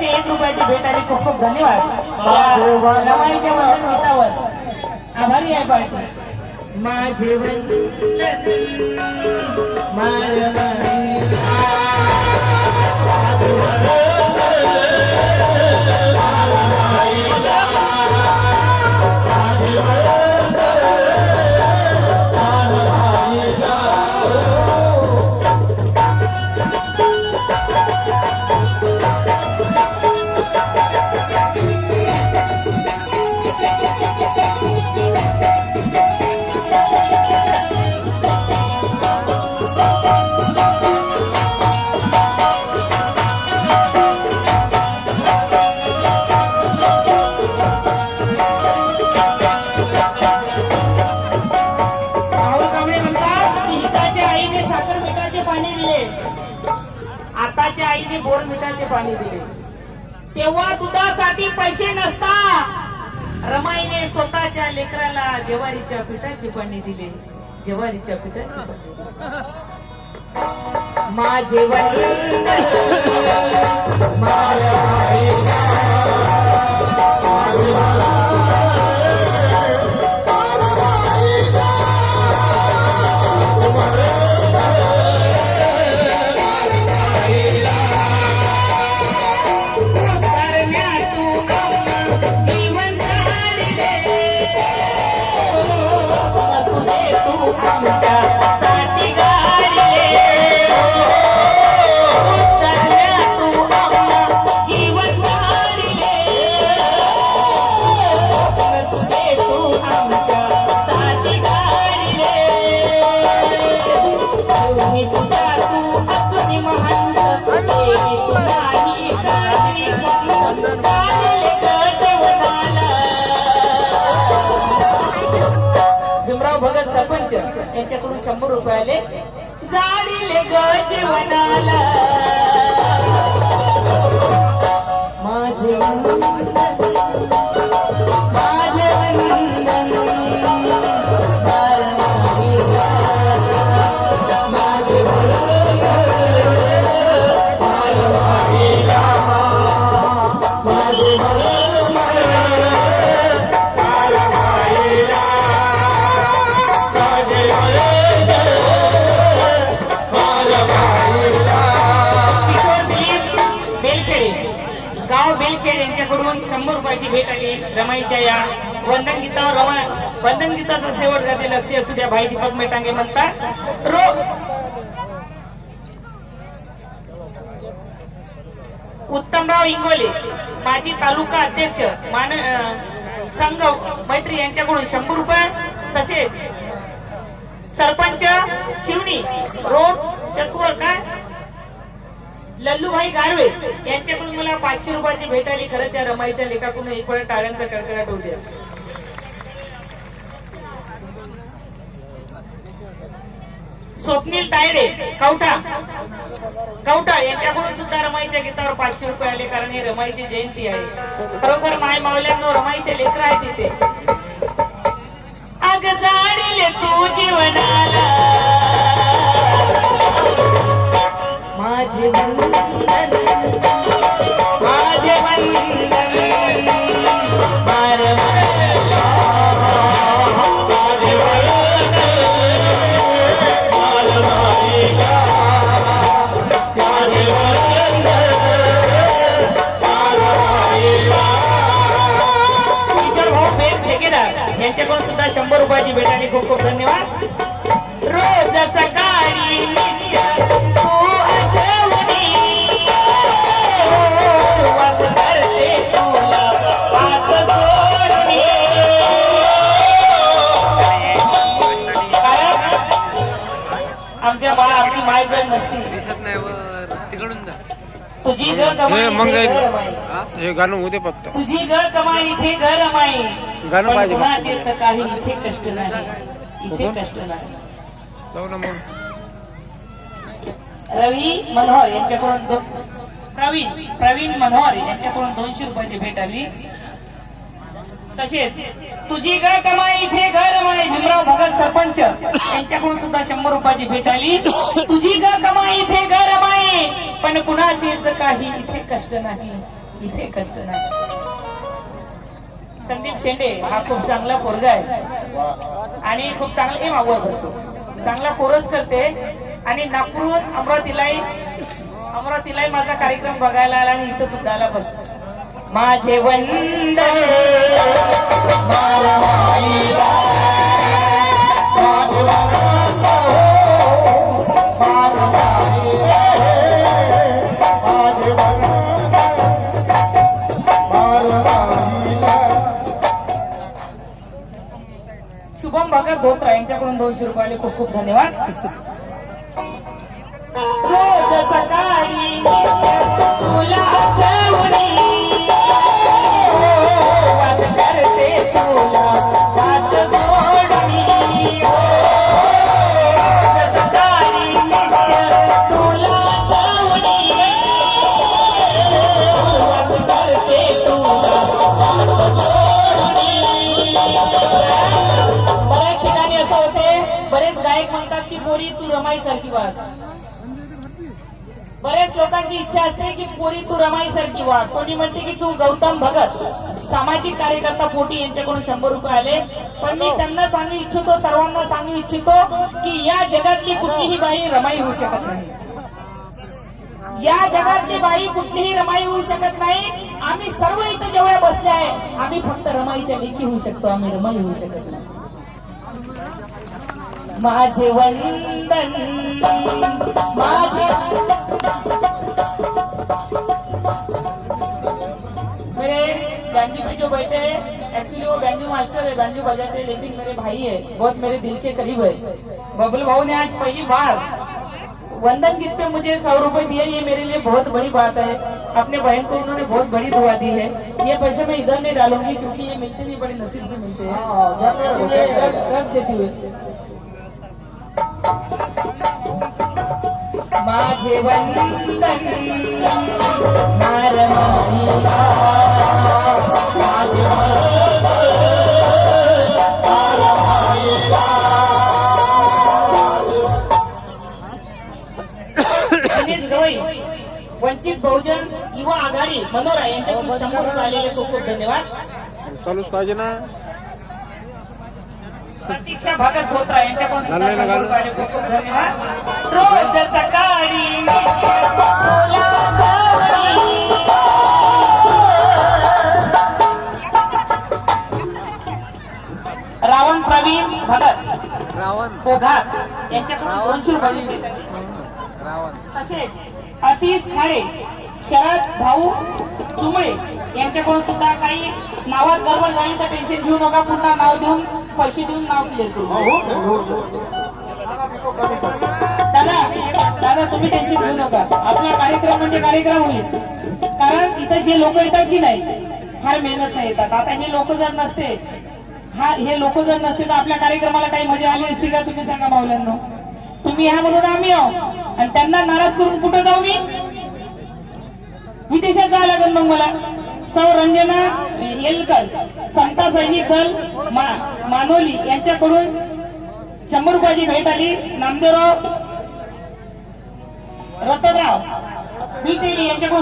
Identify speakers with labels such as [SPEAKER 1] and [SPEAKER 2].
[SPEAKER 1] ₹101 भेट आली. खूप खूप धन्यवाद. रमाईच्या वंदन गीतावर आभारी आहे पार्टी. माझे आताच्या आईने बोरमिठाचे पाणी दिले. तेव्हा दुधासाठी पैसे नसता. रमाईने स्वतःच्या लेकराला ज्वारीच्या पिठाचे पाणी दिले. ज्वारीच्या पिठाचे पाणी. माझे भगत सरपंच यांच्याकडून ₹100 आले. जाडीले ग जीवनाला माझे यांच्याकडून ₹100 भेट आली. रमाईच्या या वंदन गीतावर वंदन गीताचा शेवट जाते लक्ष असू द्या. भाई दीपक मेटांगे म्हणतात उत्तमराव इंगोले माजी तालुका अध्यक्ष संघ मैत्री यांच्याकडून ₹100. तसेच सरपंच शिवणी रोड चकवर काय लल्लूभाई गारवे यांच्याकडून मला ₹500 भेट आली. खरंच या रमाईच्या लेखाकडून एक वेळा टाळ्यांचा कडकडाट होऊ द्या. स्वप्नील तायडे कवठा यांच्याकडून सुद्धा रमाईच्या गीतावर ₹500 आले. कारण हे रमाईची जयंती आहे. खरोखर माय मावल्यांनो रमाईचे लेकर आहेत तिथे. अग जाणीले तू जीवनाला माझे वंदन माझे वंदन यांच्याकडून सुद्धा ₹100 भेट आली. खूप खूप धन्यवाद. रोज सकाळी आमची माय जर नसती दिसत नाही तिकडून तुझी ग कमाई हे गाणं होते फक्त. तुझी ग कमाई इथे घर माई गाणं पाहिजे. कुणाचे तर काही इथे कष्ट नाही. इथे कष्ट नाही. रवी मनोहर यांच्याकडून प्रवीण मनोहर यांच्याकडून 200 रुपयाची भेट आली. तसेच तुझी ग कमाई इथे घर माई भीमराव भगत सरपंच यांच्याकडून सुद्धा 100 रुपयाची भेट आली. तुझी ग कमाई इथे घर माई पण कुणाचेच काही इथे कष्ट नाही, इथे कष्ट नाही. संदीप शेंडे हा खूप चांगला पोरगा आहे आणि खूप चांगला मागवर बसतो, चांगला कोरस करते आणि नागपूरहून अमरावतीलाही माझा कार्यक्रम बघायला आला आणि इथं सुद्धा आला. बस माझे वंदन शुभम भगत धोत्रा यांच्याकडून 200 रुपये. खूप खूप धन्यवाद. रोज सकाळी तुला करते तुला हात जोडणी, रोज सकाळी तुला करते तुला हात जोडणी. बऱ्याच ठिकाणी असं होते, बरेच गायक म्हणतात की पोरी तू रमाई सारखी वाग. बरेच लोकांची इच्छा असते की पोरी तू रमाई सारखी वाग. कोणी म्हणते की तू गौतम भगत. सामाजिक कार्यकर्ता पोटी यांच्याकडून 100 रुपये आले. पण मी त्यांना सांगू इच्छितो, सर्वांना सांगू इच्छितो की या जगातली कुठलीही बाई रमाई होऊ शकत नाही. या जगातली बाई कुठलीही रमाई होऊ शकत नाही. आम्ही सर्व इथं जेवढ्या बसले आहे आम्ही फक्त रमाईच्या लेखी होऊ शकतो, आम्ही रमाई होऊ शकत नाही. माझे वंदन माझे मेरे बैंजू पे जो बैठे हैं एक्चुअली वो बैंजू मास्टर है, बैंजू बजाते हैं, लेकिन मेरे भाई है, बहुत मेरे दिल के करीब है. बबलू भाऊ ने आज पहली बार वंदन गीत पे मुझे 100 रुपए दिए. ये मेरे लिए बहुत बड़ी बात है. अपने बहन को उन्होंने बहुत बड़ी दुआ दी है. ये पैसे मैं इधर नहीं डालूंगी क्योंकि ये मिलते नहीं, बड़े नसीब से मिलते हैं. रख देती हुए माझे वंदन गणेश गवई वंचित बहुजन युवा आघाडी मनोरा यांच्याकडून 100 रुपये आलेले. खूप खूप धन्यवाद.
[SPEAKER 2] चालूच पाहिजे ना.
[SPEAKER 1] प्रतीक्षा भगत धोत्रा यांच्याकडून 100 रुपये आले. खूप खूप धन्यवाद. रोज सकाळी रावण प्रवीण भगत पोघात यांच्याकडून 200 रुपये. तसेच अतिश खाडे शरद भाऊ चुंबळे यांच्याकडून सुद्धा काही नावात गडबड झाली तर टेन्शन घेऊ नका. पुन्हा नाव देऊन पैसे देऊन नाव क्लिअर करू. दादा तुम्ही टेन्शन घेऊ नका. आपला कार्यक्रम म्हणजे कार्यक्रम होईल. कारण इथं जे लोक येतात की नाही फार मेहनत नाही येतात. आता हे लोक जर नसते तर आपल्या कार्यक्रमाला काही मजा आली असती का? तुम्ही सांगा माऊल्यांनो. तुम्ही ह्या म्हणून आम्ही आहो आणि त्यांना नाराज करून कुठं जाऊ? मी विदेशात जावं लागेल मग मला. सौ रंजना येलकर समता सैनिक दल मानोली यांच्याकडून 100 रुपयाची भेट आली. नामदेवराव रतनराव यांच्याकडून